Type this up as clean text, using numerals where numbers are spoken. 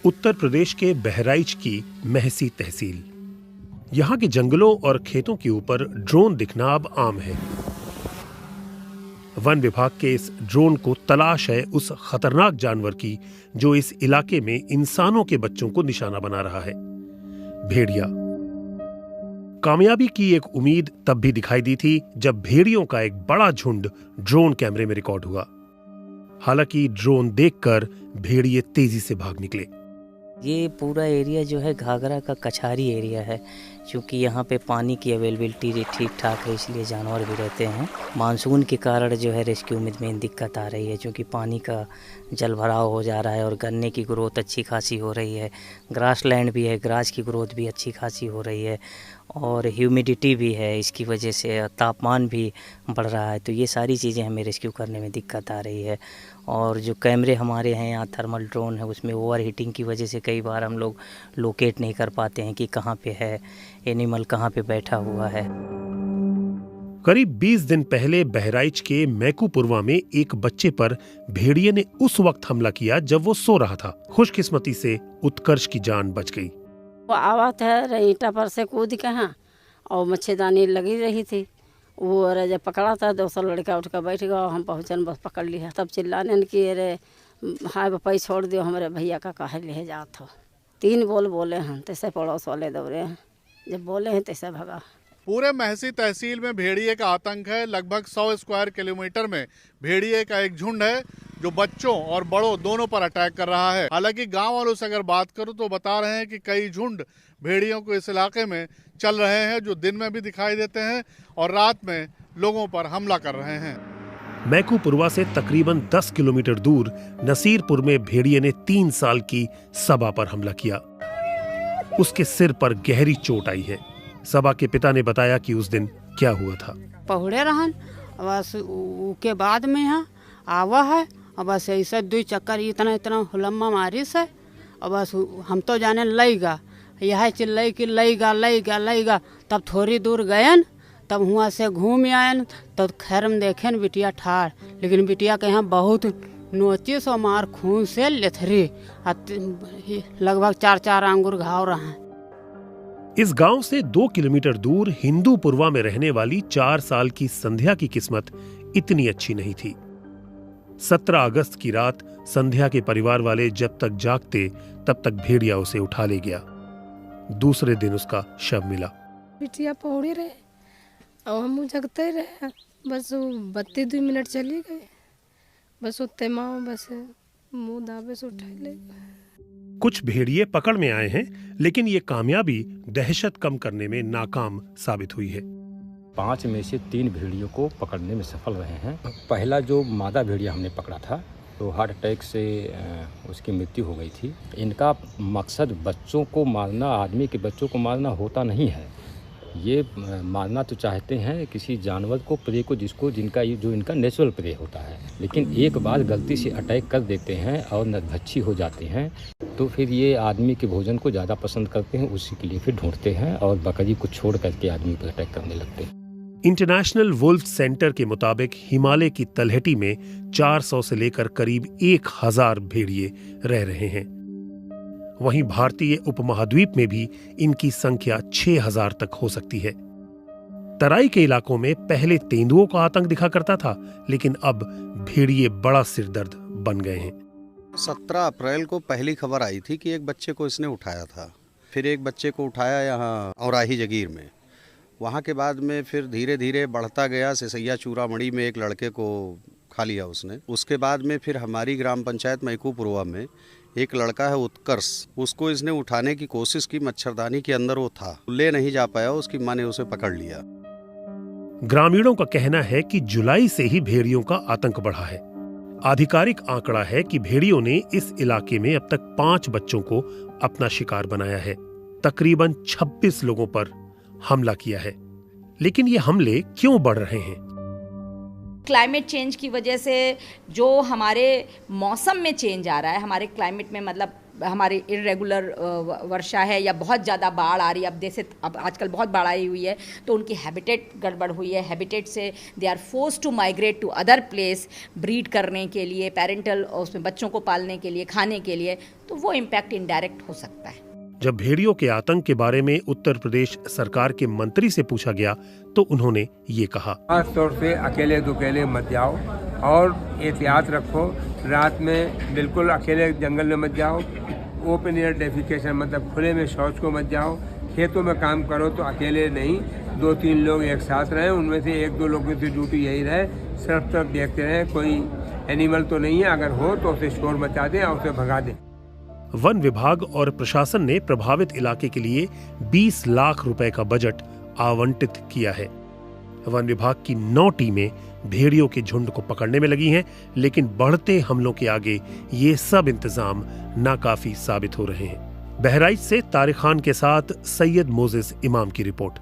उत्तर प्रदेश के बहराइच की महसी तहसील। यहाँ के जंगलों और खेतों के ऊपर ड्रोन दिखना अब आम है। वन विभाग के इस ड्रोन को तलाश है उस खतरनाक जानवर की जो इस इलाके में इंसानों के बच्चों को निशाना बना रहा है, भेड़िया। कामयाबी की एक उम्मीद तब भी दिखाई दी थी जब भेड़ियों का एक बड़ा झुंड ड्रोन कैमरे में रिकॉर्ड हुआ। हालांकि ड्रोन देखकर भेड़िए तेजी से भाग निकले। ये पूरा एरिया जो है घाघरा का कछारी एरिया है, क्योंकि यहाँ पे पानी की अवेलेबिलिटी ठीक ठाक है, इसलिए जानवर भी रहते हैं। मानसून के कारण जो है रेस्क्यू में दिक्कत आ रही है, क्योंकि पानी का जल भराव हो जा रहा है और गन्ने की ग्रोथ अच्छी खासी हो रही है। ग्रास लैंड भी है, ग्रास की ग्रोथ भी अच्छी खासी हो रही है और ह्यूमिडिटी भी है, इसकी वजह से तापमान भी बढ़ रहा है। तो ये सारी चीज़ें हमें रेस्क्यू करने में दिक्कत आ रही है। और जो कैमरे हमारे हैं यहाँ थर्मल ड्रोन है, उसमें ओवर हीटिंग की वजह से कई बार हम लोग लोकेट नहीं कर पाते हैं कि कहाँ पे है एनिमल, कहाँ पे बैठा हुआ है। करीब 20 दिन पहले बहराइच के मैकूपुरवा में एक बच्चे पर भेड़िए ने उस वक्त हमला किया जब वो सो रहा था। खुशकिस्मती से उत्कर्ष की जान बच गई। वो आवत है ईंटा पर से कूद के यहाँ और मच्छरदानी लगी रही थी। वो जब पकड़ा था दूसरा लड़का उठ कर बैठ गया, हम पहुँचन बस पकड़ लिया। तब चिल्लाने की अरे हाँ बपाई छोड़ दियो, हमारे भैया का काहे ले जात हो। 3 बोले हैं, तैसे पड़ोस वाले दौड़े हैं, जब बोले हैं तैसे भगा। पूरे महसी तहसील में भेड़िए का आतंक है। लगभग 100 स्क्वायर किलोमीटर में भेड़िए का एक झुंड है जो बच्चों और बड़ों दोनों पर अटैक कर रहा है। हालांकि गांव वालों से अगर बात करूं तो बता रहे हैं कि कई झुंड भेड़ियों को इस इलाके में चल रहे हैं, जो दिन में भी दिखाई देते हैं और रात में लोगों पर हमला कर रहे हैं। मैकूपुरवा से तकरीबन 10 किलोमीटर दूर नसीरपुर में भेड़िए ने 3 साल की सबा पर हमला किया। उसके सिर पर गहरी चोट आई है। सबा के पिता ने बताया कि उस दिन क्या हुआ था। पहुड़े रहन बस के बाद में यहाँ आवा है और बस ऐसे 2 चक्कर इतना हुलम्मा मारी से और बस हम तो जाने लईगा, यह चिल्लाई कि लईगा। तब थोड़ी दूर गयन, तब हुआ से घूम आयन, तब खैर हम देखें बिटिया ठाड़, लेकिन बिटिया के यहाँ बहुत नोचिस और मार खून से लेथरी, लगभग 4 अंगूर घाव रहा है। इस गांव से 2 किलोमीटर दूर हिंदूपुरवा में रहने वाली 4 साल की संध्या की किस्मत इतनी अच्छी नहीं थी। 17 अगस्त की रात संध्या के परिवार वाले जब तक जागते तब तक भेड़िया उसे उठा ले गया। दूसरे दिन उसका शव मिला। बिटिया पौड़ी रहे और हम जगते रहे, बस 32 मिनट चली गई, बस उतने माँ बस मुंह दावे से उठा ले। कुछ भेड़िए पकड़ में आए हैं, लेकिन ये कामयाबी दहशत कम करने में नाकाम साबित हुई है। 5 में से 3 भेड़ियों को पकड़ने में सफल रहे हैं। पहला जो मादा भेड़िया हमने पकड़ा था तो हार्ट अटैक से उसकी मृत्यु हो गई थी। इनका मकसद बच्चों को मारना, आदमी के बच्चों को मारना होता नहीं है। ये मारना तो चाहते हैं किसी जानवर को, प्रे को, जो इनका नेचुरल प्रे होता है, लेकिन एक बार गलती से अटैक कर देते हैं और नरभक्षी हो जाते हैं तो फिर ये आदमी के भोजन को ज़्यादा पसंद करते हैं, उसी के लिए फिर ढूंढते हैं और बकरी को छोड़ करके आदमी पर अटैक करने लगते हैं। इंटरनेशनल वुल्फ सेंटर के मुताबिक हिमालय की तलहटी में 400 से लेकर करीब 1000 भेड़िए रह रहे हैं। वहीं भारतीय उपमहाद्वीप में भी इनकी संख्या 6000 तक हो सकती है। तराई के इलाकों में पहले तेंदुओं का आतंक दिखा करता था, लेकिन अब भेड़िए बड़ा सिरदर्द बन गए हैं। 17 अप्रैल को पहली खबर आई थी कि एक बच्चे को इसने उठाया था, फिर एक बच्चे को उठाया यहाँ औराही जगीर में। वहाँ के बाद में फिर धीरे धीरे बढ़ता गया। सिसैया चूड़ामणि में एक लड़के को खा लिया उसने। उसके बाद में फिर हमारी ग्राम पंचायत मैकूपुरवा में एक लड़का है उत्कर्ष, उसको इसने उठाने की कोशिश की, मच्छरदानी के अंदर वो था, ले नहीं जा पाया, उसकी माँ ने उसे पकड़ लिया। ग्रामीणों का कहना है कि जुलाई से ही भेड़ियों का आतंक बढ़ा है। आधिकारिक आंकड़ा है कि भेड़ियों ने इस इलाके में अब तक 5 बच्चों को अपना शिकार बनाया है। तकरीबन 26 लोगों पर हमला किया है। लेकिन ये हमले क्यों बढ़ रहे हैं? क्लाइमेट चेंज की वजह से जो हमारे मौसम में चेंज आ रहा है, हमारे क्लाइमेट में मतलब हमारी इरेगुलर वर्षा है या बहुत ज़्यादा बाढ़ आ रही है, अब आजकल बहुत बाढ़ आई हुई है, तो उनकी हैबिटेट गड़बड़ हुई है। हैबिटेट से they are forced to migrate to other place breed करने के लिए, पेरेंटल उसमें बच्चों को पालने के लिए, खाने के लिए, तो वो इम्पैक्ट इनडायरेक्ट हो सकता है। जब भेड़ियों के आतंक के बारे में उत्तर प्रदेश सरकार के मंत्री से पूछा गया तो उन्होंने ये कहा, खास तौर से अकेले दुकेले मत जाओ और एहतियात रखो। रात में बिल्कुल अकेले जंगल में मत जाओ। ओपन एयर डेफिकेशन मतलब खुले में शौच को मत जाओ। खेतों में काम करो तो अकेले नहीं, 2-3 लोग एक साथ रहें, उनमें से 1-2 लोगों की ड्यूटी यही रहे, सिर्फ तरफ देखते रहें कोई एनिमल तो नहीं है, अगर हो तो उसे शोर मचा दें और उसे भगा दें। वन विभाग और प्रशासन ने प्रभावित इलाके के लिए 20 लाख रुपए का बजट आवंटित किया है। वन विभाग की 9 टीमें भेड़ियों के झुंड को पकड़ने में लगी हैं, लेकिन बढ़ते हमलों के आगे ये सब इंतजाम नाकाफी साबित हो रहे हैं। बहराइच से तारिक खान के साथ सैयद मोजेस इमाम की रिपोर्ट।